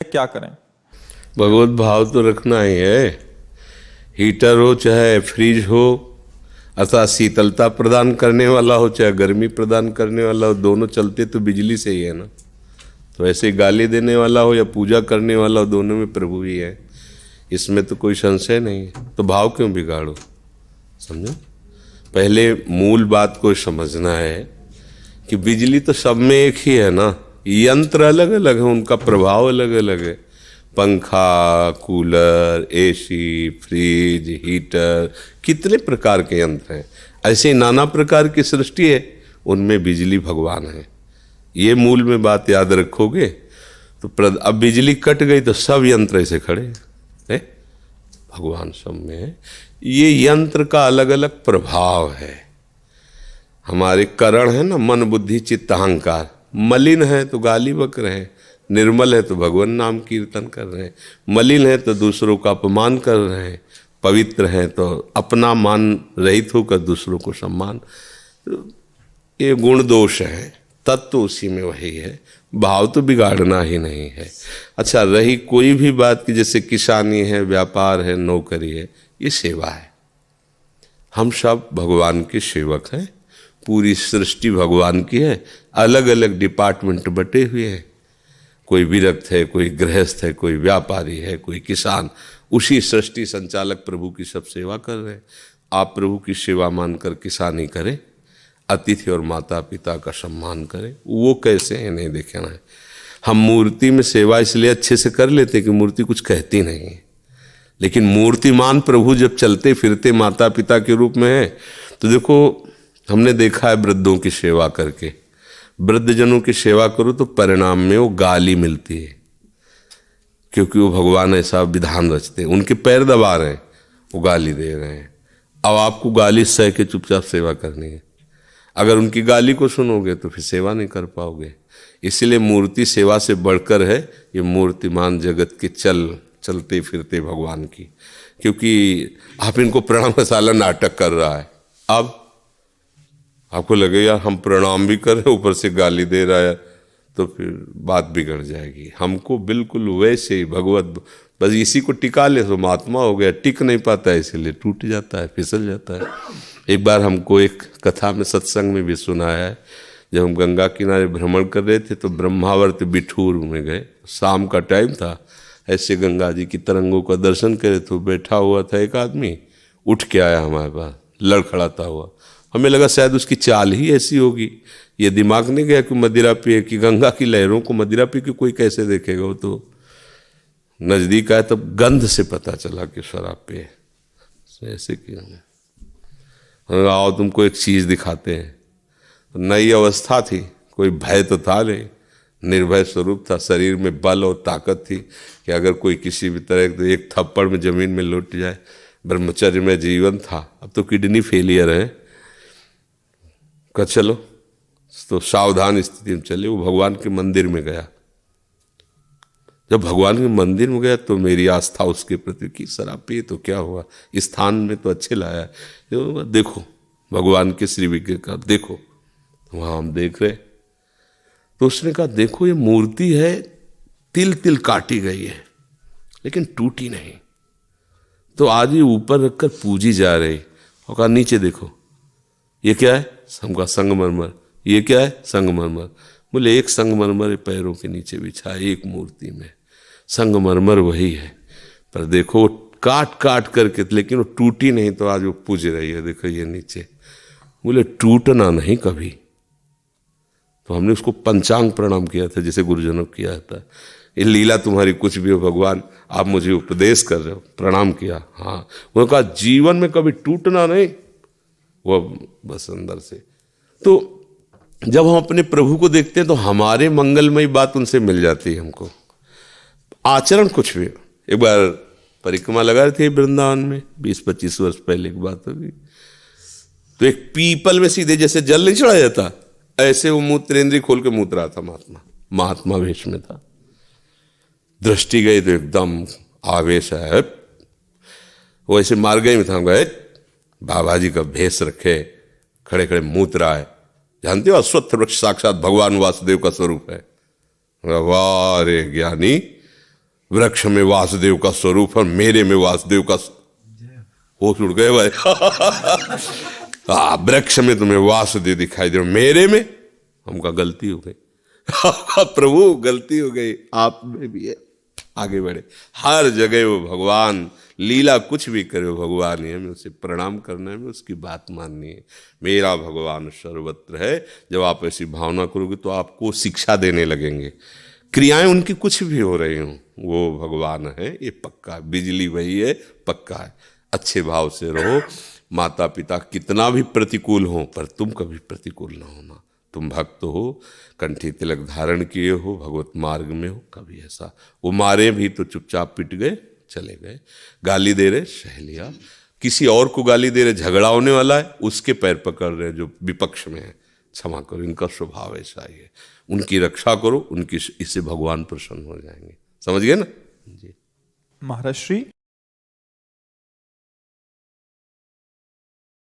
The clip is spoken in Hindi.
क्या करें? भगवत भाव तो रखना ही है। हीटर हो चाहे फ्रिज हो, अर्थात शीतलता प्रदान करने वाला हो चाहे गर्मी प्रदान करने वाला हो, दोनों चलते तो बिजली से ही है ना। तो ऐसे गाली देने वाला हो या पूजा करने वाला हो, दोनों में प्रभु ही है, इसमें तो कोई संशय नहीं है। तो भाव क्यों बिगाड़ो? समझो, पहले मूल बात को समझना है कि बिजली तो सब में एक ही है ना, यंत्र अलग अलग है, उनका प्रभाव अलग अलग है। पंखा, कूलर, एसी, फ्रिज, हीटर, कितने प्रकार के यंत्र हैं। ऐसे नाना प्रकार की सृष्टि है, उनमें बिजली भगवान है। ये मूल में बात याद रखोगे तो अब बिजली कट गई तो सब यंत्र ऐसे खड़े हैं, भगवान सब में है। ये यंत्र का अलग अलग प्रभाव है। हमारे करण है ना, मन बुद्धि चित्त अहंकार, मलिन है तो गाली बक रहे हैं, निर्मल है तो भगवान नाम कीर्तन कर रहे हैं, मलिन है तो दूसरों का अपमान कर रहे हैं, पवित्र हैं तो अपना मान रहित होकर दूसरों को सम्मान। तो ये गुण दोष है, तत्व तो उसी में वही है, भाव तो बिगाड़ना ही नहीं है। अच्छा, रही कोई भी बात की, जैसे किसानी है, व्यापार है, नौकरी है, ये सेवा है। हम सब भगवान के सेवक हैं, पूरी सृष्टि भगवान की है, अलग अलग डिपार्टमेंट बटे हुए हैं। कोई विरक्त है, कोई गृहस्थ है, कोई व्यापारी है, कोई किसान। उसी सृष्टि संचालक प्रभु की सब सेवा कर रहे हैं। आप प्रभु की सेवा मानकर किसानी करें, अतिथि और माता पिता का सम्मान करें। वो कैसे है नहीं देखना है। हम मूर्ति में सेवा इसलिए अच्छे से कर लेते कि मूर्ति कुछ कहती नहीं है, लेकिन मूर्तिमान प्रभु जब चलते फिरते माता पिता के रूप में है, तो देखो हमने देखा है वृद्धों की सेवा करके, वृद्धजनों की सेवा करो तो परिणाम में वो गाली मिलती है, क्योंकि वो भगवान ऐसा विधान रचते हैं, उनके पैर दबा रहे हैं, वो गाली दे रहे हैं। अब आपको गाली सह के चुपचाप सेवा करनी है। अगर उनकी गाली को सुनोगे तो फिर सेवा नहीं कर पाओगे। इसलिए मूर्ति सेवा से बढ़कर है, ये मूर्तिमान जगत के चलते फिरते भगवान की। क्योंकि आप इनको प्रणाम मसाला नाटक कर रहा है, अब आपको लगे यार हम प्रणाम भी कर रहे, ऊपर से गाली दे रहा है, तो फिर बात बिगड़ जाएगी। हमको बिल्कुल वैसे ही भगवत, बस इसी को टिका ले तो महात्मा हो गया। टिक नहीं पाता है, इसीलिए टूट जाता है, फिसल जाता है। एक बार हमको एक कथा में, सत्संग में भी सुनाया है, जब हम गंगा किनारे भ्रमण कर रहे थे तो ब्रह्मावर्त बिठूर में गए, शाम का टाइम था। ऐसे गंगा जी की तरंगों का दर्शन करे तो बैठा हुआ था एक आदमी, उठ के आया हमारे पास लड़खड़ाता हुआ। हमें लगा शायद उसकी चाल ही ऐसी होगी, ये दिमाग नहीं गया कि मदिरा पिए, कि गंगा की लहरों को मदिरा पी के कोई कैसे देखेगा। वो तो नज़दीक आया तब गंध से पता चला कि शराब पिए। ऐसे क्यों? आओ तुमको एक चीज़ दिखाते हैं। तो नई अवस्था थी, कोई भय तो था नहीं, निर्भय स्वरूप था, शरीर में बल और ताकत थी कि अगर कोई किसी भी तरह तो एक थप्पड़ में जमीन में लौट जाए। ब्रह्मचर्य में जीवन था, अब तो किडनी फेलियर है। कहा चलो, तो सावधान स्थिति में चले। वो भगवान के मंदिर में गया। जब भगवान के मंदिर में गया तो मेरी आस्था उसके प्रति की, शराब पिए तो क्या हुआ, स्थान में तो अच्छे लाया है, देखो भगवान के श्री विग्रह का देखो। वहाँ हम देख रहे, तो उसने कहा देखो ये मूर्ति है, तिल तिल काटी गई है लेकिन टूटी नहीं। तो आज ये ऊपर रखकर पूजी जा रही। और कहा नीचे देखो, ये क्या है? हमका संगमरमर। ये क्या है? संगमरमर। बोले एक संगमरमर पैरों के नीचे बिछा है, एक मूर्ति में संगमरमर वही है, पर देखो काट काट करके, लेकिन वो टूटी नहीं, तो आज वो पूज रही है। देखो ये नीचे। बोले टूटना नहीं कभी। तो हमने उसको पंचांग प्रणाम किया था, जैसे गुरुजनों किया था। ये लीला तुम्हारी कुछ भी हो भगवान, आप मुझे उपदेश कर रहे हो, प्रणाम किया। हाँ, उन्होंने कहा जीवन में कभी टूटना नहीं, वो बस अंदर से। तो जब हम अपने प्रभु को देखते हैं तो हमारे मंगलमयी बात उनसे मिल जाती है हमको। आचरण कुछ भी। एक बार परिक्रमा लगा रहे थे वृंदावन में, 20-25 वर्ष पहले की बात होगी। तो एक पीपल में सीधे जैसे जल नहीं चढ़ाया जाता, ऐसे वो मूत्रेंद्री खोल के मूत रहा था। महात्मा वेश में था। दृष्टि गई तो एकदम आवेश है, वो ऐसे मार गई में था। बाबा जी का भेष रखे, खड़े खड़े मूत रहा है। जानते हो अश्वत्थ वृक्ष साक्षात भगवान वासुदेव का स्वरूप है। वाह रे ज्ञानी, वृक्ष में वासुदेव का स्वरूप और मेरे में वासुदेव का होश उड़ गए भाई। वृक्ष में तुम्हें वासुदेव दिखाई दे, मेरे में हमका गलती हो गई। प्रभु गलती हो गई, आप में भी है, आगे बढ़े। हर जगह वो भगवान, लीला कुछ भी करे वो भगवान ही है, हमें उसे प्रणाम करना है, हमें उसकी बात माननी है। मेरा भगवान सर्वत्र है। जब आप ऐसी भावना करोगे तो आपको शिक्षा देने लगेंगे। क्रियाएं उनकी कुछ भी हो रही हों, वो भगवान है, ये पक्का है। बिजली वही है, पक्का है। अच्छे भाव से रहो। माता पिता कितना भी प्रतिकूल हो, पर तुम कभी प्रतिकूल ना होना। तुम भक्त हो, कंठी तिलक धारण किए हो, भगवत मार्ग में हो, कभी ऐसा। वो मारे भी तो चुपचाप पिट गए, चले गए। गाली दे रहे, सह लिया। किसी और को गाली दे रहे, झगड़ा होने वाला है, उसके पैर पकड़ रहे जो विपक्ष में है, क्षमा करो। इनका स्वभाव ऐसा ही है। उनकी रक्षा करो, उनकी, इससे भगवान प्रसन्न हो जाएंगे। समझ गए ना जी। महाराज श्री